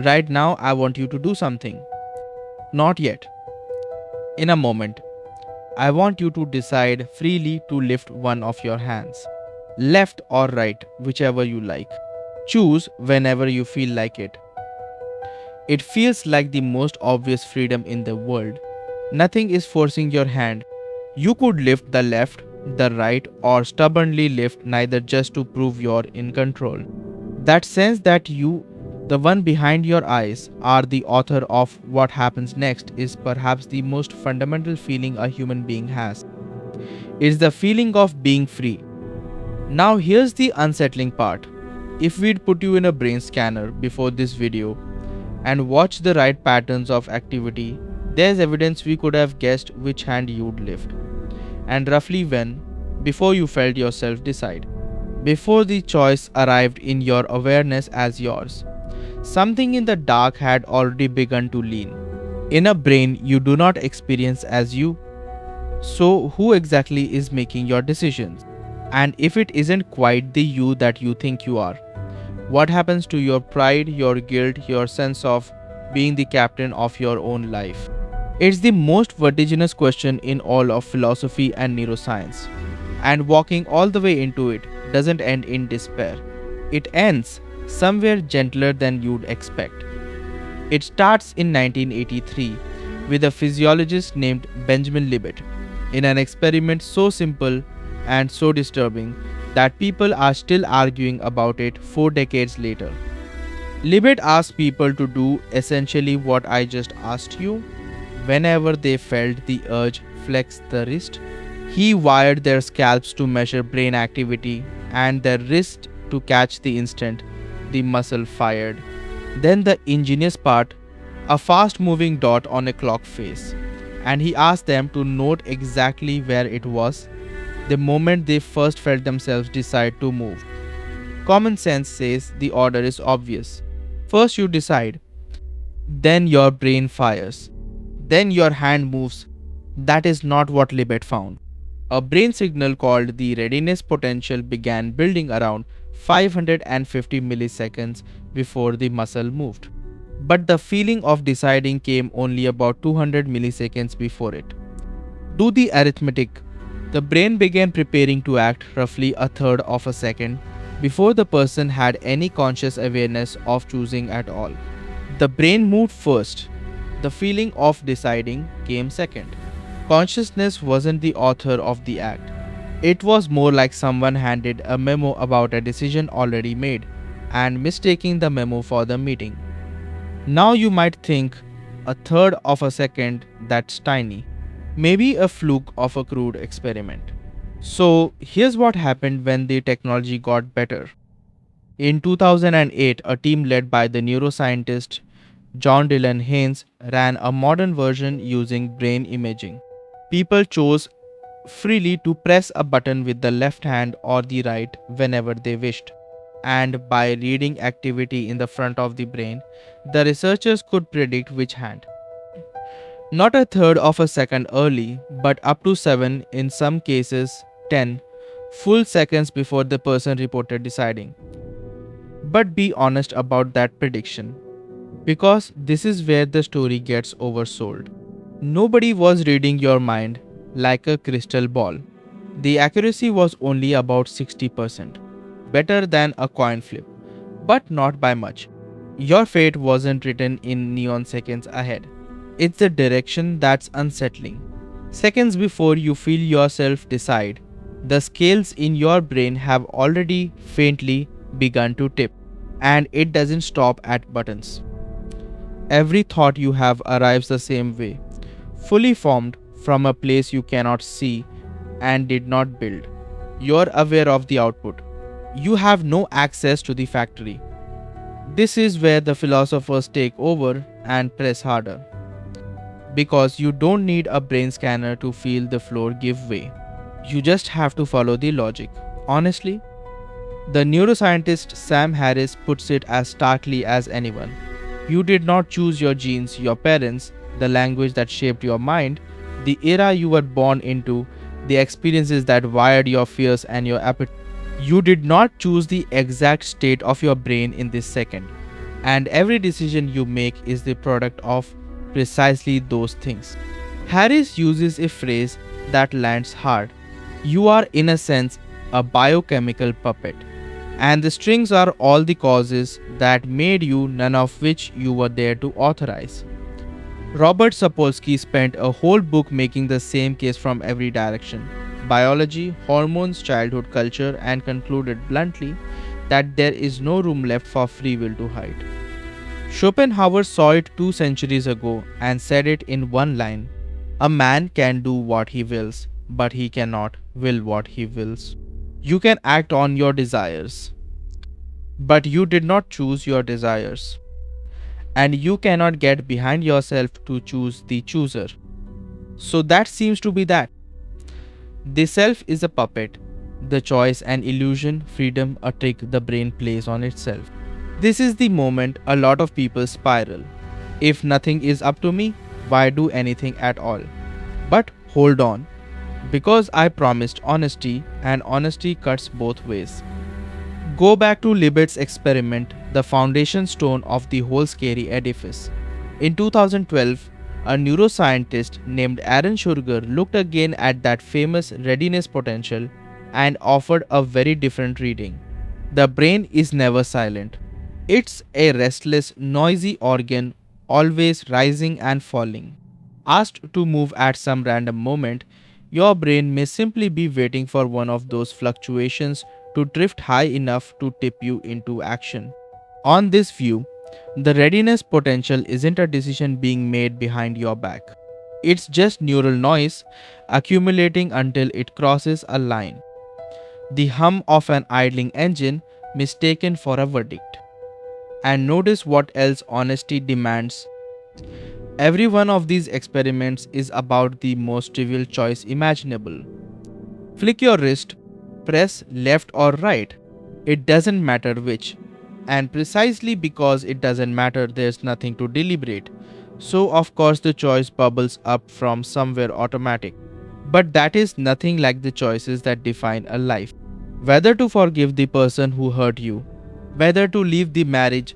Right now, I want you to do something. Not yet. In a moment, I want you to decide freely to lift one of your hands. Left or right, whichever you like. Choose whenever you feel like it. It feels like the most obvious freedom in the world. Nothing is forcing your hand. You could lift the left, the right, or stubbornly lift neither just to prove you're in control. That sense that you, the one behind your eyes, are the author of what happens next is perhaps the most fundamental feeling a human being has. It's the feeling of being free. Now here's the unsettling part. If we'd put you in a brain scanner before this video and watch the right patterns of activity, there's evidence we could have guessed which hand you'd lift. And roughly when, before you felt yourself decide. Before the choice arrived in your awareness as yours. Something in the dark had already begun to lean. In a brain you do not experience as you. So who exactly is making your decisions? And if it isn't quite the you that you think you are, what happens to your pride, your guilt, your sense of being the captain of your own life? It's the most vertiginous question in all of philosophy and neuroscience. And walking all the way into it doesn't end in despair. It ends somewhere gentler than you'd expect. It starts in 1983 with a physiologist named Benjamin Libet in an experiment so simple and so disturbing that people are still arguing about it 4 decades later. Libet asked people to do essentially what I just asked you. Whenever they felt the urge flex the wrist, he wired their scalps to measure brain activity and their wrist to catch the instant the muscle fired. Then the ingenious part, a fast moving dot on a clock face, and he asked them to note exactly where it was the moment they first felt themselves decide to move. Common sense says the order is obvious. First you decide, then your brain fires, then your hand moves. That is not what Libet found. A brain signal called the readiness potential began building around 550 milliseconds before the muscle moved. But the feeling of deciding came only about 200 milliseconds before it. Do the arithmetic. The brain began preparing to act roughly a third of a second before the person had any conscious awareness of choosing at all. The brain moved first. The feeling of deciding came second. Consciousness wasn't the author of the act. It was more like someone handed a memo about a decision already made and mistaking the memo for the meeting. Now you might think, a third of a second, that's tiny. Maybe a fluke of a crude experiment. So here's what happened when the technology got better. In 2008, a team led by the neuroscientist John Dylan Haynes ran a modern version using brain imaging. People chose freely to press a button with the left hand or the right whenever they wished. And by reading activity in the front of the brain, the researchers could predict which hand. Not a third of a second early, but up to 7, in some cases 10, full seconds before the person reported deciding. But be honest about that prediction, because this is where the story gets oversold. Nobody was reading your mind like a crystal ball. The accuracy was only about 60%, better than a coin flip, but not by much. Your fate wasn't written in neon seconds ahead. It's the direction that's unsettling. Seconds before you feel yourself decide, the scales in your brain have already faintly begun to tip, and it doesn't stop at buttons. Every thought you have arrives the same way, fully formed from a place you cannot see and did not build. You're aware of the output. You have no access to the factory. This is where the philosophers take over and press harder. Because you don't need a brain scanner to feel the floor give way. You just have to follow the logic. Honestly, the neuroscientist Sam Harris puts it as starkly as anyone. You did not choose your genes, your parents, the language that shaped your mind, the era you were born into, the experiences that wired your fears and your appetite. You did not choose the exact state of your brain in this second. and every decision you make is the product of precisely those things. Harris uses a phrase that lands hard. You are, in a sense, a biochemical puppet, and the strings are all the causes that made you, none of which you were there to authorize. Robert Sapolsky spent a whole book making the same case from every direction: biology, hormones, childhood culture, and concluded bluntly that there is no room left for free will to hide. Schopenhauer saw it 2 centuries ago and said it in one line: a man can do what he wills, but he cannot will what he wills. You can act on your desires, but you did not choose your desires, and you cannot get behind yourself to choose the chooser. So that seems to be that. The self is a puppet, the choice an illusion, freedom a trick the brain plays on itself. This is the moment a lot of people spiral. If nothing is up to me, why do anything at all? But hold on, because I promised honesty, and honesty cuts both ways. Go back to Libet's experiment, the foundation stone of the whole scary edifice. In 2012, a neuroscientist named Schurger looked again at that famous readiness potential and offered a very different reading. The brain is never silent. It's a restless, noisy organ, always rising and falling. Asked to move at some random moment, your brain may simply be waiting for one of those fluctuations to drift high enough to tip you into action. On this view, the readiness potential isn't a decision being made behind your back. It's just neural noise accumulating until it crosses a line. The hum of an idling engine mistaken for a verdict. And notice what else honesty demands. Every one of these experiments is about the most trivial choice imaginable. Flick your wrist, press left or right. It doesn't matter which. And precisely because it doesn't matter, there's nothing to deliberate. So of course the choice bubbles up from somewhere automatic. But that is nothing like the choices that define a life. Whether to forgive the person who hurt you, whether to leave the marriage,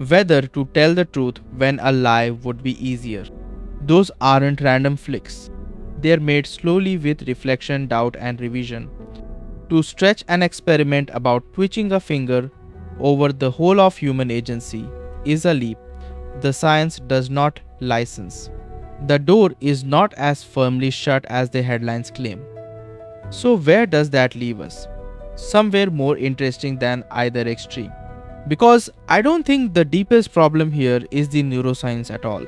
whether to tell the truth when a lie would be easier. Those aren't random flicks. They're made slowly with reflection, doubt, and revision. To stretch an experiment about twitching a finger over the whole of human agency is a leap the science does not license. The door is not as firmly shut as the headlines claim. So where does that leave us? Somewhere more interesting than either extreme. Because I don't think the deepest problem here is the neuroscience at all.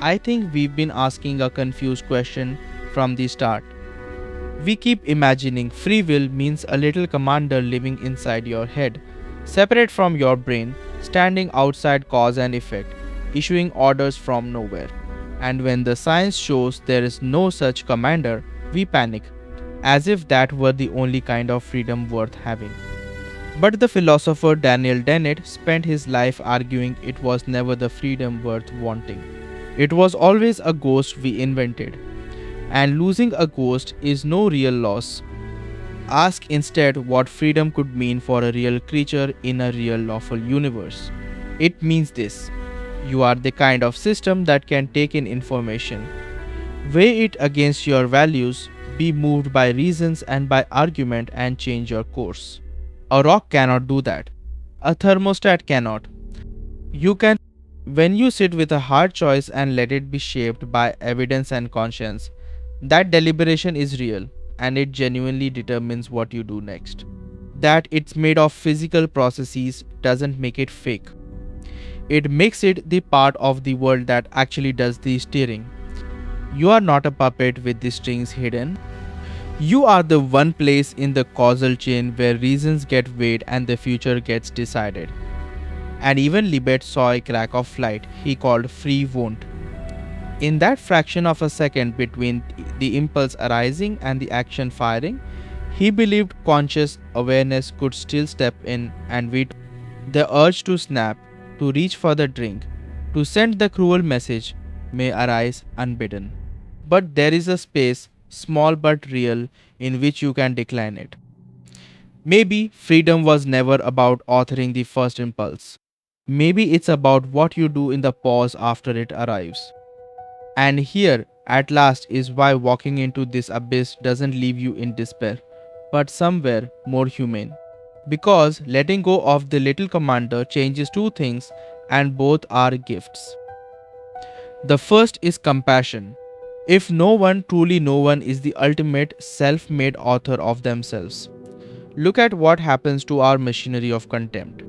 I think we've been asking a confused question from the start. We keep imagining free will means a little commander living inside your head, separate from your brain, standing outside cause and effect, issuing orders from nowhere. And when the science shows there is no such commander, we panic, as if that were the only kind of freedom worth having. But the philosopher Dennett spent his life arguing it was never the freedom worth wanting. It was always a ghost we invented. And losing a ghost is no real loss. Ask instead what freedom could mean for a real creature in a real lawful universe. It means this: you are the kind of system that can take in information, weigh it against your values, be moved by reasons and by argument, and change your course. A rock cannot do that. A thermostat cannot. You can when you sit with a hard choice and let it be shaped by evidence and conscience. That deliberation is real, and it genuinely determines what you do next. That it's made of physical processes doesn't make it fake. It makes it the part of the world that actually does the steering. You are not a puppet with the strings hidden. You are the one place in the causal chain where reasons get weighed and the future gets decided. And even Libet saw a crack of light he called free won't. In that fraction of a second between the impulse arising and the action firing, he believed conscious awareness could still step in and veto the urge to snap, to reach for the drink, to send the cruel message may arise unbidden. But there is a space, small but real, in which you can decline it. Maybe freedom was never about authoring the first impulse. Maybe it's about what you do in the pause after it arrives. And here, at last, is why walking into this abyss doesn't leave you in despair, but somewhere more humane. Because letting go of the little commander changes two things, and both are gifts. The first is compassion. If no one, truly no one, is the ultimate self made author of themselves. Look at what happens to our machinery of contempt.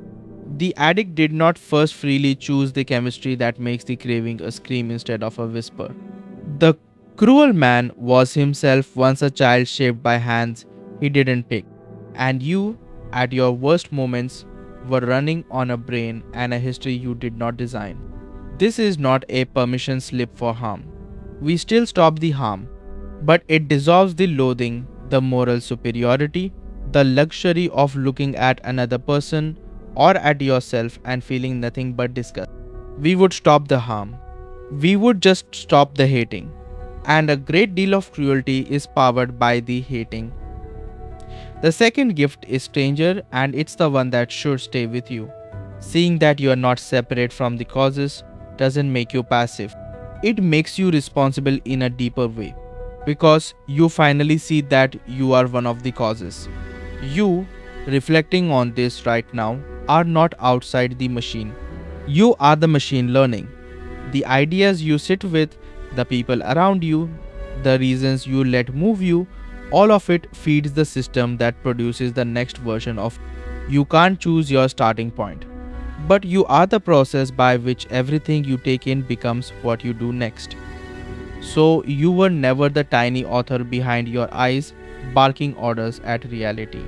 The addict did not first freely choose the chemistry that makes the craving a scream instead of a whisper. The cruel man was himself once a child shaped by hands he didn't pick. And you, at your worst moments, were running on a brain and a history you did not design. This is not a permission slip for harm. We still stop the harm, but it dissolves the loathing, the moral superiority, the luxury of looking at another person or at yourself and feeling nothing but disgust. We would stop the harm. We would just stop the hating. And a great deal of cruelty is powered by the hating. The second gift is stranger, and it's the one that should stay with you. Seeing that you are not separate from the causes doesn't make you passive. It makes you responsible in a deeper way. Because you finally see that you are one of the causes. You, reflecting on this right now, are not outside the machine. You are the machine learning. The ideas you sit with, the people around you, the reasons you let move you, all of it feeds the system that produces the next version of you. You can't choose your starting point, but you are the process by which everything you take in becomes what you do next. So you were never the tiny author behind your eyes barking orders at reality.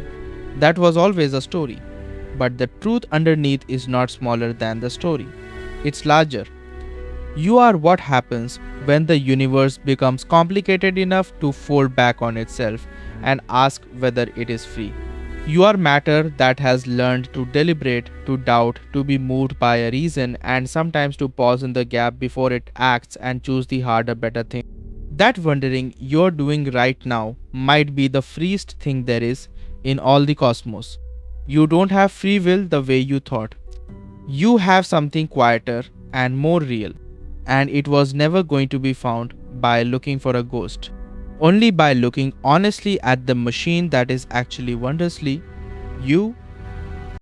That was always a story. But the truth underneath is not smaller than the story. It's larger. You are what happens when the universe becomes complicated enough to fold back on itself and ask whether it is free. You are matter that has learned to deliberate, to doubt, to be moved by a reason, and sometimes to pause in the gap before it acts and choose the harder, better thing. That wondering you're doing right now might be the freest thing there is in all the cosmos. You don't have free will the way you thought. You have something quieter and more real, and it was never going to be found by looking for a ghost. Only by looking honestly at the machine that is actually wondrously you